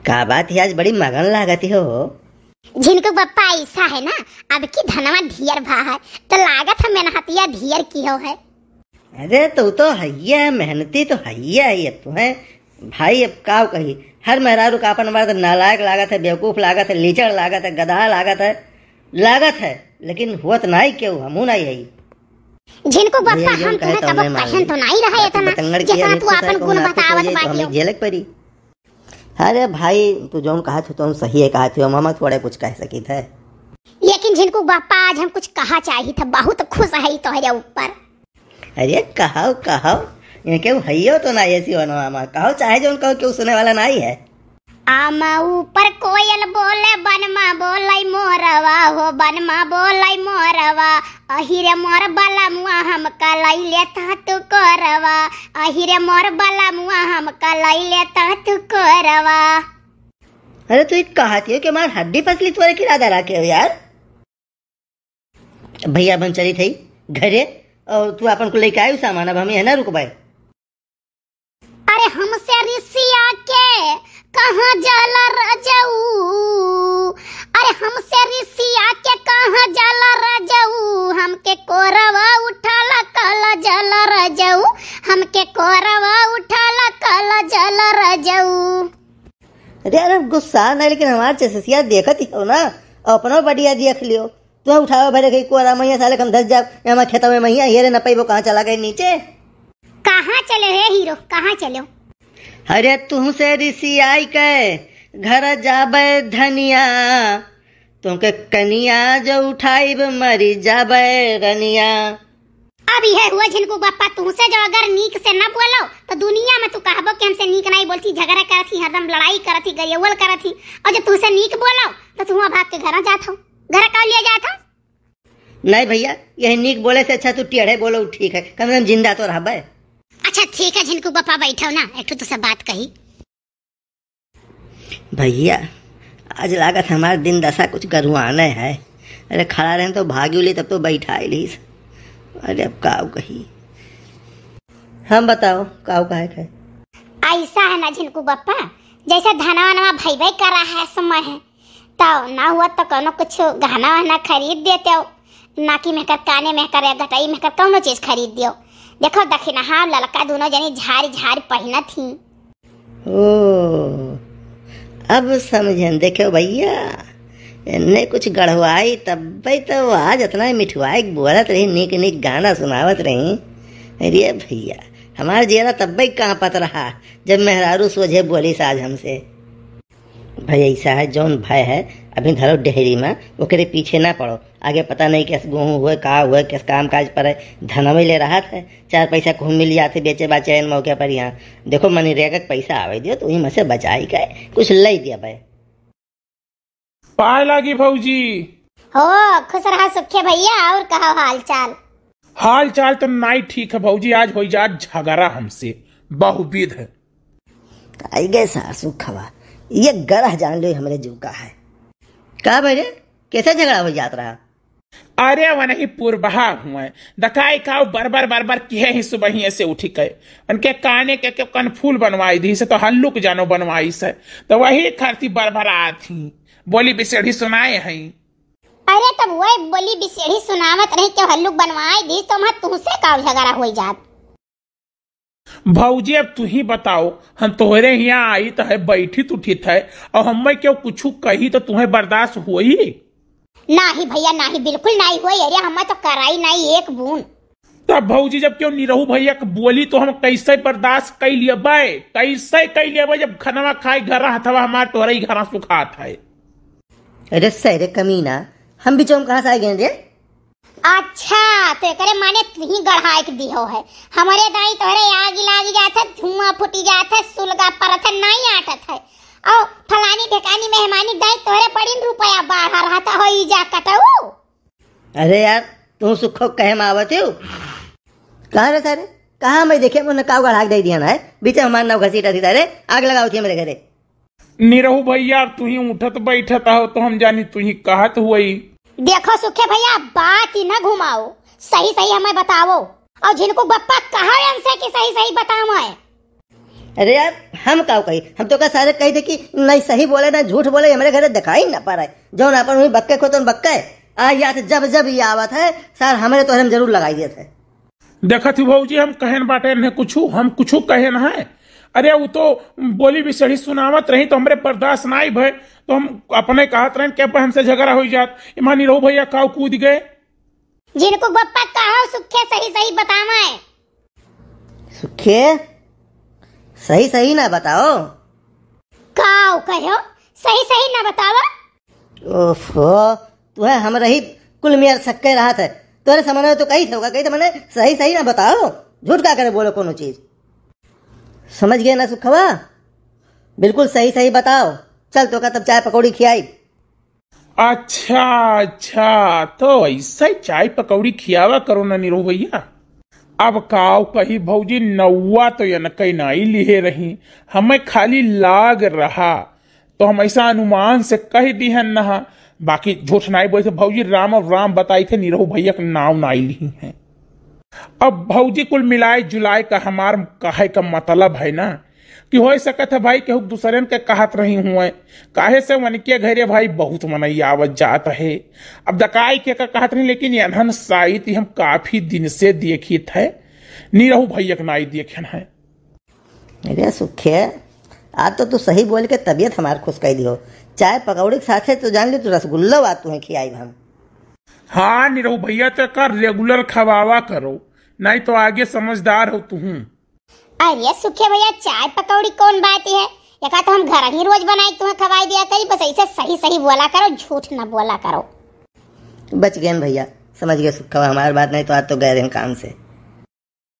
का बात है, आज बड़ी मगन लागती हो। झिनकू बप्पा ऐसा है ना, अब की धनवा ढियर भा है तो लागत है मेहनतिया ढियर की हो है। अरे तू तो हैया है, मेहनती तो हैया है तू है भाई। अब का कही, हर मेहरारू का अपन मर्द नालायक लागत है, बेवकूफ लागत है, लीचड़ लागत है, गधा लागत है, लेकिन हुआ तो नहीं क्यों, हमू नहीं है। झिनकू बप्पा हम तुम्हें कब कहन तो नहीं रहा है इतना जितना तू अपन गुण बतावत बाटियो। झेलक पड़ी। अरे भाई तू जो कहा थे तो सही है कहा थे, हम थोड़े कुछ कह सकी थे। लेकिन झिनकू बप्पा आज हम कुछ कहा चाहिए था, बहुत खुश है तोहरे ऊपर। अरे कहो ये क्यों हैयो तो नहीं ऐसी होना, मामा कहो चाहे जो कहो क्यों सुने वाला नहीं है। आमा ऊपर कोयल बोले बनमा बोलाई मोरवा हो, बनमा बोलाई मोरवा, अहिरे मोर बाला मुआ हम कलाई लेता तू करवा, अहिरे मोर बाला मुआ हम कलाई लेता तू करवा। अरे तू कहती हो कि हमार हड्डी पसली तोरे की राधा रखे हो यार। भैया बन चली थी घरे और तू अपन को लेके आई सामान, अब हमें है ना रुकवाए। अरे हमसे रिसिया के कहाँ जाला रजाऊ, अरे हमसे रिसिया के कहाँ जाला रजाऊ, हमके कोरवा उठाला काला जाला रजाऊ, हमके कोरवा उठाला काला जाला रजाऊ। अरे यार गुस्सा नहीं, लेकिन हमारे चसिया देखत ही हो ना, अपनो बढ़िया देख लियो। तू उठाओ भरे गई कोरा मैया साले हम 10 जाओ यहाँ खेतों में मैया हेरे न वो कहाँ चला गए नीचे। कहाँ चले हे हीरो, कहाँ चलो? अरे तुमसे ऋषि आई के घर जाबे धनिया, तुमके कनिया जो उठाई मरी जाबे रनिया। अब यह हुआ झिनकू बप्पा, तुमसे जो अगर नीक से न बोलो तो दुनिया में तू कहबो कि हमसे नीक नहीं बोलती, झगड़ा करती, हरदम लड़ाई करती, गरियवल करती, और जब तुमसे नीक बोलो तो तुम भाग के घर जात हो, घर का लिया जात हो। नहीं भैया यही नीक बोले से अच्छा तू टेढ़े बोलो ठीक है, कम से कम जिंदा तो रह। अच्छा ठीक है झिनकू बप्पा बैठो ना, एक तो सब बात कही। भैया आज लागत हमारे दिन दशा कुछ गरुआने है। अरे खड़ा रहे तो भागी उली तब तो बैठा ली। अरे अब काव कही, हम बताओ काव कहे है। ऐसा है ना झिनकू बप्पा, जैसे धनवा नवा भाई कर रहा है समय है, तो ना हुआ तो कोनो कुछ गहना वहना खरीद देते हो, नाकी में कर, काने में कर, घटाई में कर, कोनो चीज खरीद दियो। देखो दखिना हाँ लड़का दोनों जनी झारी झारी पहना थी। ओ अब समझन, देखो भैया इन्ने कुछ गढ़वाई तब भाई तो आज इतना मिठवाई बोलत रही, नीक नीक गाना सुनावत रही। अरे भैया हमारे जेरा तब भाई कहाँ पत रहा जब मेहरारू सोझे बोली साज हमसे। भाई ऐसा है जौन भय है अभी धरो डेहरी में, ओकरे पीछे ना पड़ो, आगे पता नहीं कैसे गेहूँ हुए का हुए किस काम काज पर धनवे ले रहा था, 4 पैसा खूब मिल जाते बेचे बाचे इन मौके पर। यहाँ देखो मनरेगा का पैसा आवे दियो तो वही में से बचाई का कुछ ले दिया भाई। पाए लागी भौजी हो खुश रहा सुखे भैया, और कहा हाल चाल? हाल चाल तो नहीं ठीक है भौजी, आज हो जा झगड़ा हमसे बहुविध है। आई गए सासू खवा, ये गरह जान लो हमारे जीव का है। का भैया कैसे झगड़ा हो जात रहा? अरे वह नहीं पूर्वहा हुआ दकाई का बरबर किए ही सुबह से उठी गए, उनके काने के कनफूल बनवाई दी से तो हल्लुक जानो बनवाई से, तो वही खरती बरबरा थी, बोली बिसेड़ी सुनाए हैं। अरे तब वही बोली बिसेड़ी सुनावत रही क्यों हल्लुक बनवाई दी, तो मैं तुमसे का झगड़ा हो जात? भौजी अब तू ही बताओ, हम तोहरे यहाँ आई तो है बैठी उठी थे और हमें क्यों कुछ कही तो तुम्हें बर्दाश्त हुई? नहीं भैया नहीं, बिल्कुल नहीं हुई। अरे हमें तो कराई नहीं एक बूंद। तब भौजी जब क्यों निरहू भैया बोली तो हम कैसे बर्दाश्त कर लिए बाय, कैसे कर लिए जब खनवा खाए घर हथवा हमारे तोहरे ही घर सुखात है। अरे सरे कमीना, हम बीचों कहाँ से आ गए रे? अच्छा तो करे माने तू ही गढ़ाई के दियो है, हमारे दाई तोहरे आग लागी जात है, धुआं फूटी जात है, सुलगा परत है, नहीं आटत है, और फलानी ढेकानी मेहमानी दाई तोहरे पड़ी रुपया बाहर रहता हो जा कटाऊ। अरे यार तू सुखो कहे मावत हो कहाँ रे सारे, कहाँ मैं देखे मुझे काव गढ़ा दे दिया ना है, बीच हमारे नाव घसीटा थी तारे, आग लगाओ थी मेरे घरे। निरहू भैया तू ही उठत बैठत हो तो हम जानी तू ही कहत हुई। देखो सुखे भैया बात ही न घुमाओ, सही सही हमें बताओ, और जिनको बप्पा कहा हमसे कि सही सही बताओ है। अरे यार हम का कही, हम तो का सारे कही थे कि नहीं सही बोले ना झूठ बोले, हमारे घर दिखाई ना पा रहा है जो ना अपन हुई बक्के को तो बक्का है आ या जब जब ये आवत है सर हमारे तो हम जरूर लगाई देते थे। देखा थी भाजी हम कहन बाटे न कुछ, हम कुछ कहे न है। अरे वो तो बोली भी सही सुनावत रही तो हमरे बर्दाश्त ना भय, तो हम अपने कहत रहे क्या हमसे झगड़ा हो जात। ईमानी रहो भैया काव कूद गए। जिनको बप्पा कहो सुखे सही सही बतावा है। सुखे सही सही ना बताओ। काव कहो सही सही ना बतावा। ओफो तू है हम रही कुल मियार सक्के रहा था तोरे समझ तो कही थे कही तो मैंने सही सही ना बताओ, झूठ क्या करे बोलो कोनो चीज। समझ गए ना सुखवा, बिल्कुल सही सही बताओ। चल तो का तब चाय पकौड़ी खियाई। अच्छा अच्छा तो ऐसा चाय पकौड़ी खियावा करो ना नीरो भैया। अब काव कही भौजी नौवा तो या कई नाई लिए रही, हमें खाली लाग रहा तो हम ऐसा अनुमान से कह दी है ना, बाकी झूठ नाई बोले भौजी राम और राम बताई थे नीरो भैया के नाव नाई ली है। अब भौजी कुल मिलाए जुलाए का हमार कहे का मतलब है ना कि हो सकत है भाई केहू दूसरे के कहत रही हुए काहे से मन के घरे भाई बहुत मनई आवत जात है। अब दकाई के का कहत रही, लेकिन यहन साहित्य हम काफी दिन से देखी थे नीरहू भैया के नाई देखे है। अरे सुखे आज तो तू सही बोल के तबीयत हमार खुश कर दियो। चाय पकौड़ी के साथे तो जान ली तू रसगुल्ला बात तुम्हें खियाई हम। हाँ नीरहू भैया तो कर रेगुलर खवावा करो, नहीं तो आगे समझदार हो तू। अरे सुखे भैया चाय पकौड़ी कौन बात है, या तो हम घर ही रोज बनाए तुम्हें खवाई दिया करी। बस ऐसे सही सही बोला करो, झूठ ना बोला करो। बच गए भैया, समझ गए सुखा हमारी बात, नहीं तो आज तो गए दिन काम से।